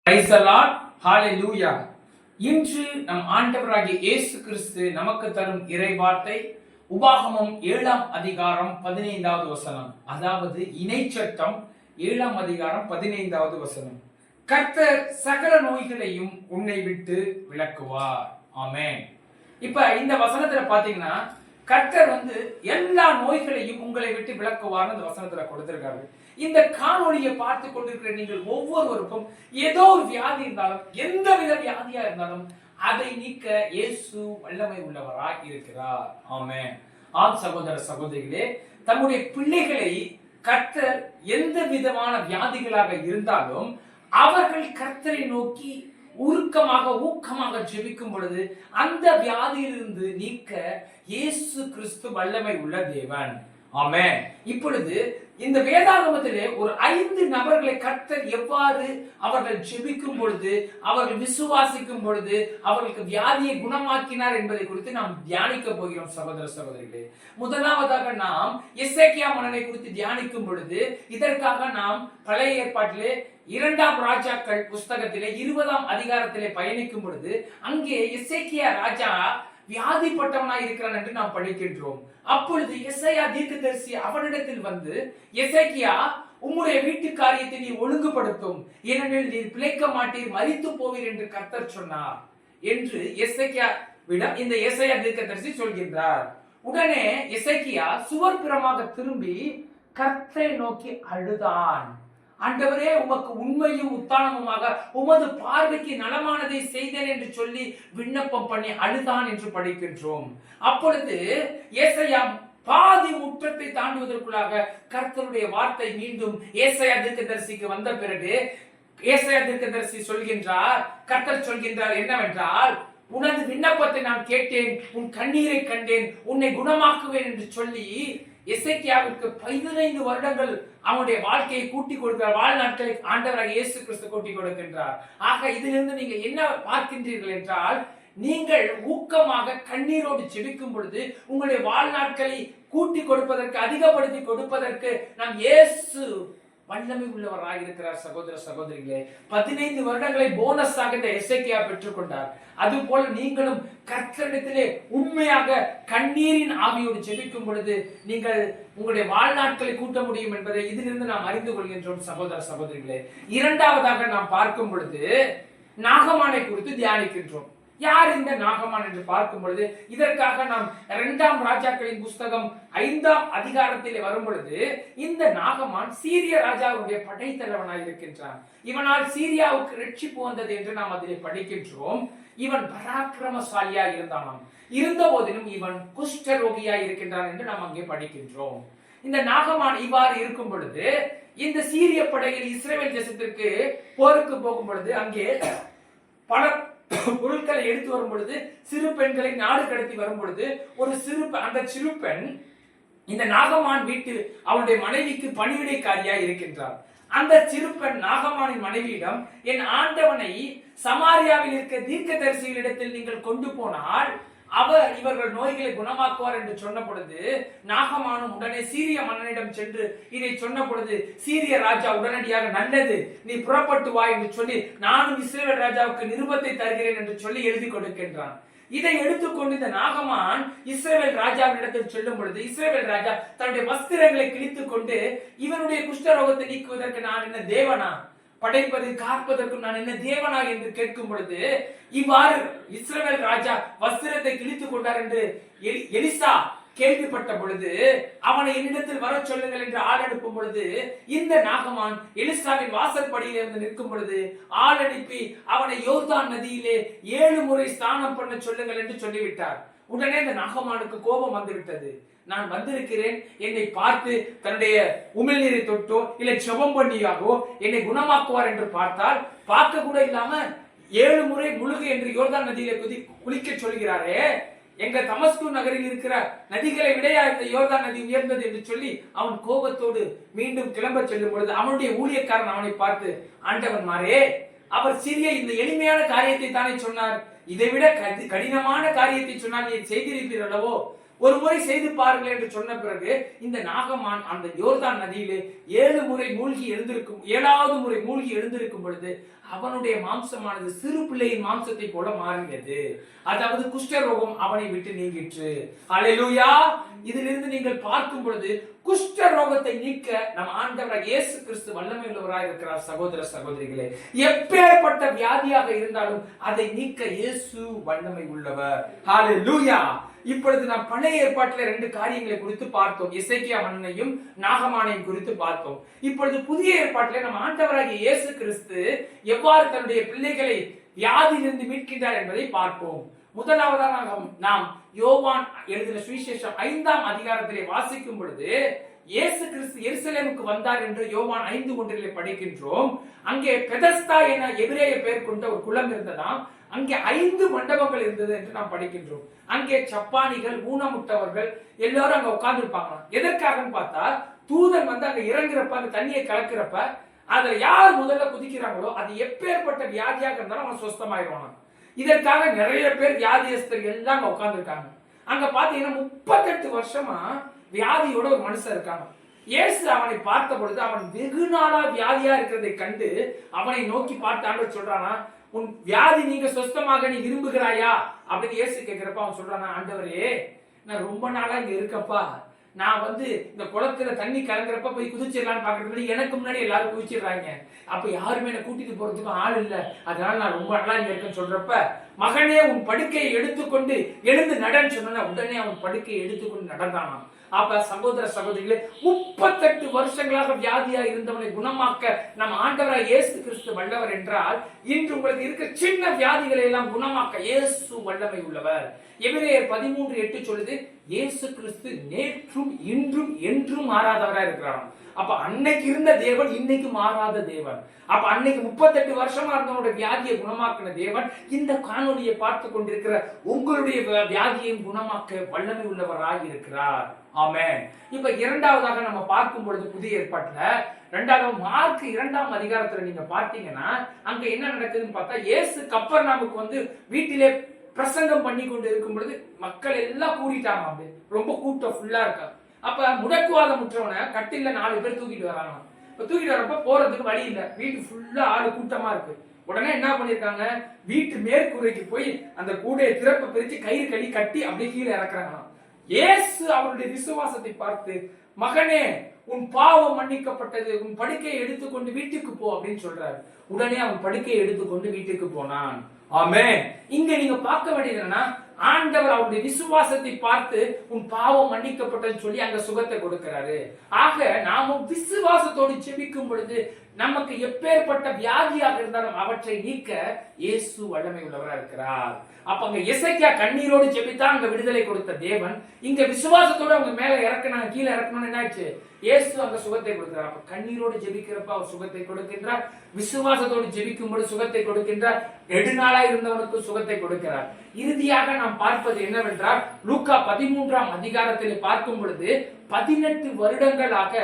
Praise the Lord, ஹalleluya. இன்று நம் ஆண்டவராகிய இயேசு கிறிஸ்து நமக்கு தரும் இறை வார்த்தை உபாகமம் 7ஆம் அதிகாரம் 15வது வசனம். அதாவது இணைச்சட்டம் 7ஆம் அதிகாரம் 15வது வசனம். கர்த்தர் சகல நோய்களையும் உன்னை விட்டு விலக்குவார். ஆமென். இப்ப இந்த வசனத்துல பாத்தீங்கன்னா கர்த்தர் எல்லா நோய்களையும் உங்களை விட்டு விலக்குவார் அந்த வசனத்துல கொடுத்திருக்காரு. இந்த காணொளியை பார்த்து கொண்டிருக்கிற நீங்கள் ஒவ்வொருவருக்கும் ஏதோ ஒரு வியாதி இருந்தாலும், எந்த வித வியாதியா இருந்தாலும் அதை நீக்க இயேசு வல்லமை உள்ளவராய் இருக்கிறார். ஆமென். ஆம் சகோதர சகோதரிகளே, தம்முடைய பிள்ளைகளை கர்த்தர் எந்த விதமான வியாதிகளாக இருந்தாலும் அவர்கள் கர்த்தரை நோக்கி உருக்கமாக ஊக்கமாக ஜெபிக்கும் பொழுது அந்த வியாதியிலிருந்து நீக்க இயேசு கிறிஸ்து வல்லமை உள்ள தேவன். ஆமென். இப்பொழுது இந்த வேதாகமத்திலே ஒரு 5 நபர்களை கர்த்தர் எவ்வாறு அவர்கள் ஜெபிக்கும் பொழுது, அவர்கள் விசுவாசிக்கும் பொழுது அவர்களுக்கு வியாதியை குணமாக்கினார் என்பதை குறித்து நாம் தியானிக்க போகிறோம் சகோதர சகோதரிகளே. முதலாவதாக நாம் எசேக்கியா மன்னனை குறித்து தியானிக்கும் பொழுது, இதற்காக நாம் பழைய ஏற்பாட்டிலே 2ஆம் ராஜாக்கள் புஸ்தகத்திலே 20ஆம் அதிகாரத்திலே பயணிக்கும் பொழுது அங்கே எசேக்கியா ராஜா வியாதிப்பட்டவனாய் இருக்கிறான் என்று நாம் படிக்கின்றோம். அப்பொழுது எசேயா தீர்க்கதரிசி அவனிடத்தில் எசேக்கியா, உம்முடைய வீட்டு காரியத்தை நீ ஒழுங்குபடுத்தும், ஏனெனில் நீர் பிழைக்க மாட்டீர், மரித்து போவீர் என்று கர்த்தர் சொன்னார் என்று எசேக்கியாவிடம் இந்த எசேயா தீர்க்கதரிசி சொல்கின்றார். உடனே எசேக்கியா சுவர்புறமாக திரும்பி கர்த்தரை நோக்கி அழுதான். ஆண்டவரே, உமக்கு உண்மையும் உத்தானமுமாக உமது பார்வைக்கு நலமானதை செய்தேன் என்று சொல்லி விண்ணப்பம் பண்ணி அழுதான் என்று படிக்கின்றோம். அப்பொழுது ஏசாயா பாதி முற்றத்தை தாண்டுவதற்குள்ளாக கர்த்தருடைய வார்த்தை மீண்டும் ஏசாயா தீர்க்கதரிசிக்கு வந்த பிறகு ஏசாயா தீர்க்கதரிசி சொல்கின்றார், கர்த்தர் சொல்கின்றார் என்னவென்றால், உனது விண்ணப்பத்தை நான் கேட்டேன், உன் கண்ணீரை கண்டேன், உன்னை குணமாக்குவேன் என்று சொல்லி எசேக்கியாவிற்கு 15 வருடங்கள் அவனுடைய வாழ்க்கையை கூட்டி கொடுக்கிறார். வாழ்நாட்களை ஆண்டவராக இயேசு கிறிஸ்து கூட்டி கொடுக்கின்றார். ஆக இதிலிருந்து நீங்க என்ன பார்க்கின்றீர்கள் என்றால், நீங்கள் ஊக்கமாக கண்ணீரோடு ஜெபிக்கும் பொழுது உங்களுடைய வாழ்நாட்களை கூட்டி கொடுப்பதற்கு, அதிகப்படுத்தி கொடுப்பதற்கு நாம் இயேசு வல்லமை உள்ளவராக இருக்கிறார். சகோதர சகோதரிகளே, 15 வருடங்களை போனஸாக இந்த எசேக்கியா பெற்றுக் கொண்டார். அதுபோல நீங்களும் கர்த்தரிடத்திலே உண்மையாக கண்ணீரின் ஆவியோடு ஜெபிக்கும் பொழுது நீங்கள் உங்களுடைய வாழ்நாட்களை கூட்ட முடியும் என்பதை இதிலிருந்து நாம் அறிந்து கொள்கின்றோம். சகோதர சகோதரிகளே, இரண்டாவதாக நாம் பார்க்கும் பொழுது நாகமானை குறித்து தியானிக்கின்றோம். யார் இந்த நாகமான் என்று பார்க்கும் பொழுது, இதற்காக நாம் 2ஆம் ராஜாக்களின் புஸ்தகம் 5ஆம் அதிகாரத்திலே வரும் பொழுது இந்த நாகமான் சீரிய ராஜாவுடைய படைத்தலைவனாய் இருக்கின்றான். இவனால் சீரியாவுக்கு ரட்சிப்பு வந்தது என்று நாம் அதிலே படிக்கின்றோம். இவன் பராக்கிரமசாலியா இருந்தானாம். இருந்த போதிலும் இவன் குஷ்டரோகியா இருக்கின்றான் என்று நாம் அங்கே படிக்கின்றோம். இந்த நாகமான் இவ்வாறு இருக்கும் பொழுது இந்த சீரிய படையில் இஸ்ரவேல் தேசத்திற்கு போருக்கு போகும் பொழுது அங்கே பல பொருட்களை எடுத்து வரும் பொழுது சிறு பெண்களை நாடு கடத்தி வரும் பொழுது அந்த சிறு பெண் இந்த நாகமான் வீட்டு அவனுடைய மனைவிக்கு பணிவிடைக்காரியா இருக்கின்றார். அந்த சிறு பெண் நாகமானின் மனைவியிடம், என் ஆண்டவனை சமாரியாவில் இருக்க தீர்க்கதரிசிகளிடத்தில் நீங்கள் கொண்டு போனால் அவர் இவர்கள் நோய்களை குணமாக்குவார் என்று சொன்ன பொழுது நாகமானும் உடனே சீரிய மன்னனிடம் சென்று இதை சொன்ன பொழுது சீரிய ராஜா உடனடியாக, நல்லது, நீ புறப்பட்டு வா என்று சொல்லி நானும் இஸ்ரவேல் ராஜாவுக்கு நிருபத்தை தருகிறேன் என்று சொல்லி எழுதி கொடுக்கின்றான். இதை எடுத்துக்கொண்டு இந்த நாகமான் இஸ்ரவேல் ராஜாவினிடத்தில் செல்லும் பொழுது இஸ்ரவேல் ராஜா தன்னுடைய வஸ்திரங்களை கிழித்துக் கொண்டு, இவனுடைய குஷ்டரோகத்தை நீக்குவதற்கு நான் என்ன தேவனா, படைப்பது காப்பதற்கும் நான் என்ன தேவனா என்று கேட்கும் பொழுது இவ்வாறு இஸ்ரவேல் ராஜா வஸ்திரத்தை கிழித்துக் கொண்டார் என்று எலிசா கேள்விப்பட்ட பொழுது அவனை என்னிடத்தில் வர சொல்லுங்கள் என்று ஆள் அனுப்பும் பொழுது இந்த நாகமான் எலிசாவின் வாசற்படியில் இருந்து நிற்கும் பொழுது ஆள் அனுப்பி அவனை யோர்தான் நதியிலே 7 முறை ஸ்நானம் பண்ண சொல்லுங்கள் என்று சொல்லிவிட்டார். உடனே இந்த நாகமானுக்கு கோபம் வந்துவிட்டது. நான் வந்திருக்கிறேன், என்னை பார்த்து தன்னுடைய உமிழ்நீரை தொட்டோ இல்லை ஜெபம் பண்ணியாகவோ என்னை குணமாக்குவார் என்று பார்த்தால், பார்க்க கூட இல்லாம 7 முறை முழுகு என்று யோர்தான் நதியிலே குளிக்க சொல்கிறாரே, எங்க தமஸ்கு நகரில் இருக்கிற நதிகளை விடையா இந்த யோர்தான் நதி உயர்ந்தது என்று சொல்லி அவன் கோபத்தோடு மீண்டும் கிளம்ப செல்லும் பொழுது அவனுடைய ஊழியக்காரன் அவனை பார்த்து, ஆண்டவன் மாரே, அவர் சிறிய இந்த எளிமையான காரியத்தை தானே சொன்னார், இதை விட கடினமான காரியத்தை சொன்னால் நீ செய்திருப்பீர் அல்லவோ, ஒரு முறை செய்து பாருங்கள் என்று சொன்ன பிறகு இந்த நாகமான் அந்த யோர்தான் நதியிலே 7 முறை மூழ்கி எழுந்திருக்கும் 7வது முறை மூழ்கி எழுந்திருக்கும் பொழுது அவனுடைய மாம்சமானது சிறு பிள்ளையின் மாம்சத்தை போல மாறியது. அதாவது குஷ்டரோகம் அவனை விட்டு நீங்கிற்று. அல்லேலூயா. இதிலிருந்து நீங்கள் பார்க்கும் பொழுது குஷ்ட ரோகத்தை நீக்க நம் ஆண்டவர் இயேசு கிறிஸ்து வல்லமை உள்ளவராய் இருக்கிறார். சகோதர சகோதரிகளே, எப்பேற்பட்ட வியாதியாக இருந்தாலும் அதை நீக்க இயேசு வல்லமை உள்ளவர். ஹalleluya. இப்பொழுது நாம் பழைய ஏற்பாட்டில் 2 காரியங்களை குறித்து பார்த்தோம். எசேக்கியா மன்னனையும் நாகமானையும் குறித்து பார்த்தோம். இப்பொழுது புதிய ஏற்பாட்டில் நம் ஆண்டவராகிய இயேசு கிறிஸ்து எவ்வாறு தன்னுடைய பிள்ளைகளை வியாதியிலிருந்து மீட்கின்றார் என்பதை பார்ப்போம். முதலாவதாக நாம் யோவான் எழுதின சுவிசேஷம் 5ஆம் அதிகாரத்திலே வாசிக்கும் பொழுது இயேசு கிறிஸ்து எருசலேமுக்கு வந்தார் என்று யோவான் 5:1 படிக்கின்றோம். அங்கே பெதஸ்தா என எபிரேய பெயர் கொண்ட ஒரு குளம் இருந்ததாம். அங்கே 5 மண்டபங்கள் இருந்தது என்று நாம் படிக்கின்றோம். அங்கே சப்பானிகள், ஊனமுட்டவர்கள் எல்லாரும் அங்க உட்கார்ந்து இருப்பாங்க. எதற்காக பார்த்தா, தூதன் வந்து அங்க இறங்குறப்ப, அந்த தண்ணியை கலக்கிறப்ப அதுல யார் முதல்ல குதிக்கிறாங்களோ அது எப்பேற்பட்ட வியாதியாக இருந்தாலும் அவன் சுஸ்தமாயிருவான். இதற்காக நிறைய பேர் வியாதியஸ்தர்கள் எல்லாம் அங்க உட்கார்ந்து இருக்காங்க. அங்க பாத்தீங்கன்னா 38 வருஷமா வியாதியோட ஒரு மனுஷன் இருக்காங்க. இயேசு அவனை பார்த்த பொழுது அவன் வெகு நாளா வியாதியா இருக்கிறதை கண்டு அவனை நோக்கி பார்த்து ஆண்டவர் சொல்றானா, உன் வியாதி நீங்க சுஸ்தமாக நீ விரும்புகிறாயா அப்படின்னு இயேசு கேட்கிறப்ப அவன் சொல்றானா, ஆண்டவரே நான் ரொம்ப நாளா இங்க இருக்கப்பா, நான் வந்து இந்த குளத்துல தண்ணி கலங்குறப்ப போய் குதிச்சிடலான்னு பாக்குறது எனக்கு முன்னாடி எல்லாரும் குதிச்சிடுறாங்க. அப்ப யாருமே என்ன கூட்டிட்டு போறதுக்கு ஆள் இல்ல, அதனால நான் ரொம்ப நாளா இங்க இருக்கேன்னு சொல்றப்ப, மகனே உன் படுக்கையை எடுத்துக்கொண்டு எழுந்து நடன்னு சொன்ன உடனே அவன் படுக்கையை எடுத்துக்கொண்டு நடந்தானாம். அப்ப சகோதர சகோதரிகளே, 38 வருஷங்களாக வியாதியா இருந்தவனை குணமாக்க நம்ம ஆண்டவராய் இயேசு கிறிஸ்து வல்லவர் என்றால், இன்று உங்களுக்கு இருக்க சின்ன வியாதிகளை எல்லாம் குணமாக்க இயேசு வல்லமை உள்ளவர். எபிரேயர் 13:8 சொல்லுது, இயேசு கிறிஸ்து நேற்றும் இன்றும் என்றும் மாறாதவரா இருக்கிறார். அப்ப அன்னைக்கு இருந்த தேவன் இன்னைக்கு மாறாத தேவன். அப்ப அன்னைக்கு 38 வருஷமா இருந்தவனுடைய வியாதியை குணமாக்கின தேவன் இந்த காணொலியை பார்த்து கொண்டிருக்கிற உங்களுடைய வியாதியையும் குணமாக்க வல்லமை உள்ளவராக இருக்கிறார். ஆமென். இப்ப இரண்டாவதாக நம்ம பார்க்கும் பொழுது புதிய ஏற்பாட்டுல 2வது மார்க் 2ஆம் அதிகாரத்துல நீங்க பார்த்தீங்கன்னா அங்க என்ன நடக்குதுன்னு பார்த்தா, இயேசு கப்பர்நாமுக்கு வந்து வீட்டிலே பிரசங்கம் பண்ணி கொண்டு இருக்கும் பொழுது மக்கள் எல்லாம் கூடிட்டாங்க. அப்படி ரொம்ப கூட்டம் ஃபுல்லா இருக்கா. அப்ப முடக்குவாதம் முற்றவனை கட்டில 4 பேர் தூக்கிட்டு வராங்க. தூக்கிட்டு வரப்ப போறதுக்கு வழி இல்ல, வீட்டு ஃபுல்லா ஆளு கூட்டமா இருக்கு. உடனே என்ன பண்ணிருக்காங்க, வீட்டு மேற்கூரைக்கு போய் அந்த கூடையை திறப்ப பிரிச்சு கயிறு கட்டி அப்படியே கீழே இறக்குறாங்க. இயேசு அவருடைய விசுவாசத்தை பார்த்து, மகனே உன் பாவம் மன்னிக்கப்பட்டது, உன் படுக்கையை எடுத்துக்கொண்டு வீட்டுக்கு போ அப்படின்னு சொல்றாரு. உடனே அவன் படுக்கையை எடுத்துக்கொண்டு வீட்டுக்கு போனான். ஆமென். இங்க நீங்க பார்க்க வேண்டியது என்னன்னா, ஆண்டவர் அவருடைய விசுவாசத்தை பார்த்து உன் பாவம் மன்னிக்கப்பட்டதுன்னு சொல்லி அங்க சுகத்தை கொடுக்கிறாரு. ஆக நாம விசுவாசத்தோடு ஜெபிக்கும் பொழுது நமக்கு எப்பேற்பட்ட வியாதியாக இருந்தாலும் அவற்றை நீக்க இயேசு வல்லமை உள்ளவராக இருக்கிறார். அப்ப அங்க எசேக்கியா கண்ணீரோடு ஜெபித்தா அங்க விடுதலை கொடுத்த தேவன், இங்க விசுவாசத்தோடு அவங்க மேல இறக்குனாங்க, கீழே இறக்கணும்னு என்னாச்சு, இயேசு அங்க சுகத்தை கொடுக்கிறார். அப்ப கண்ணீரோடு ஜெபிக்கிறப்ப அவர் சுகத்தை கொடுக்கின்றார், விசுவாசத்தோடு ஜெபிக்கும் பொழுது சுகத்தை கொடுக்கின்றார், நெடுநாளா இருந்தவனுக்கு சுகத்தை கொடுக்கிறார். இறுதியாக நாம் பார்ப்பது என்னவென்றால், லூக்கா 13ஆம் அதிகாரத்தில் பார்க்கும் பொழுது 18 வருடங்களாக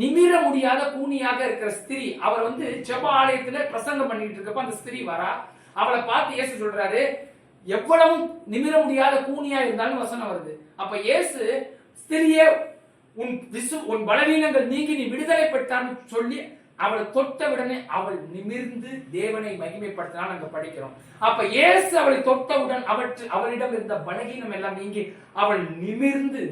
நிமிர முடியாத கூனியாக இருக்கிற ஸ்திரீ, அவர் வந்து ஜெப ஆலயத்துல பிரசங்கம் பண்ணிட்டு இருக்கப்ப அந்த ஸ்திரீ வரா. அவளை பார்த்து இயேசு சொல்றாரு, எவ்வளவு நிமிர முடியாத கூனியா இருந்தாலும் வசனம் வருது. அப்ப இயேசு ஸ்திரியே உன் பலவீனங்கள் நீங்கி நீ விடுதலை பெற்றான்னு சொல்லி அவளை தொட்ட உடனே அவள் நிமிர்ந்து தேவனை மகிமைப்படுத்தினான் அங்க படிக்கிறோம். அப்ப இயேசு அவளை தொட்டவுடன் அவளிடம் இருந்த பலவீனம் எல்லாம் நீங்கி அவள் நிமிர்ந்து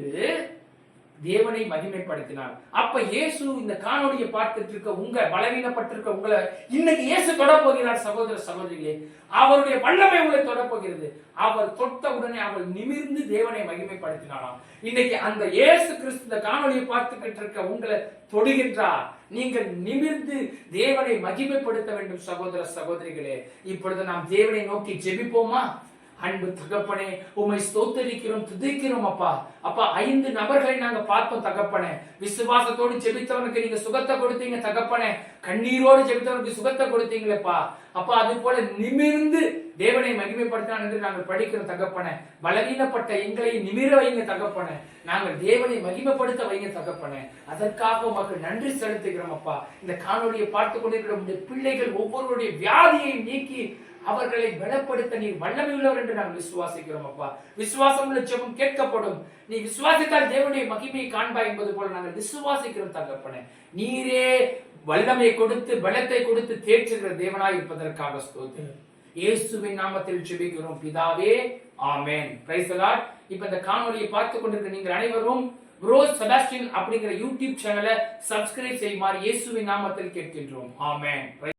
தேவனை மகிமைப்படுத்தினார். அப்ப இயேசு இந்த காணொலியை பார்த்துட்டு இருக்க உங்க பலவீனப்பட்டிருக்க உங்களை இன்னைக்கு இயேசு தொட போகிறார். சகோதர சகோதரிகளே, அவருடைய வல்லமை உங்களை தொட போகிறது. அவர் தொட்ட உடனே அவள் நிமிர்ந்து தேவனை மகிமைப்படுத்தினாராம். இன்னைக்கு அந்த இயேசு கிறிஸ்து இந்த காணொலியை பார்த்துக்கிட்டு இருக்க உங்களை தொடுகின்றார். நீங்கள் நிமிர்ந்து தேவனை மகிமைப்படுத்த வேண்டும். சகோதர சகோதரிகளே, இப்பொழுது நாம் தேவனை நோக்கி ஜெபிப்போமா? அன்பு தகப்பனே, உம்மை ஸ்தோத்திரிக்கிறோம், துதிக்கிறோம் அப்பா. அப்பா 5 நபர்களை நாங்க பார்த்தோம் தகப்பனே. விசுவாசத்தோடு ஜெபித்தவனுக்கு நீங்க சுகத்தை கொடுத்தீங்க தகப்பனே. கண்ணீரோடு ஜெபித்தவனுக்கு சுகத்தை கொடுத்தீங்களேப்பா. அப்பா அது போல நிமிர்ந்து தேவனை மகிமைப்படுத்தினான் என்று நாங்கள் படிக்கிறோம் தகப்பனே. பலவீனப்பட்ட எங்களை நிமிர வைங்க தகப்பனே. நாங்கள் தேவனை மகிமைப்படுத்த வைங்க தகப்பனே. அதற்காக உமக்கு நன்றி செலுத்துகிறோம் அப்பா. இந்த காணொலியை பார்த்து கொண்டிருக்கிற உங்களுடைய பிள்ளைகள் ஒவ்வொருவருடைய வியாதியை நீக்கி அவர்களை பலப்படுத்த நீர் வல்லமை உள்ளவர் என்று நாங்கள் விசுவாசிக்கிறோம் அப்பா. விசுவாசம் உள்ள ஜெபம் கேட்கப்படும். நீ விசுவாசித்தால் தேவனுடைய மகிமையை காண்பாய் என்பது போல நாங்கள் விசுவாசிக்கிறோம் தகப்பனே. நீரே வல்லமை கொடுத்து பலத்தை கொடுத்து தேற்றுகிற தேவனாய் இருப்பதற்காக ஸ்தோத்திரம். இயேசுவின் நாமத்தில் ஜெபிக்கிறோம் பிதாவே, ஆமென். Praise the Lord. இப்ப இந்த காணொளியை பார்த்து கொண்டிருக்கிற நீங்கள் அனைவரும் ப்ரோஸ் செபாஸ்டியன் அப்படிங்கிற யூடியூப் சேனலை சப்ஸ்கிரைப் செய்யுமாறு இயேசுவின் நாமத்தில் கேட்கின்றோம். ஆமென்.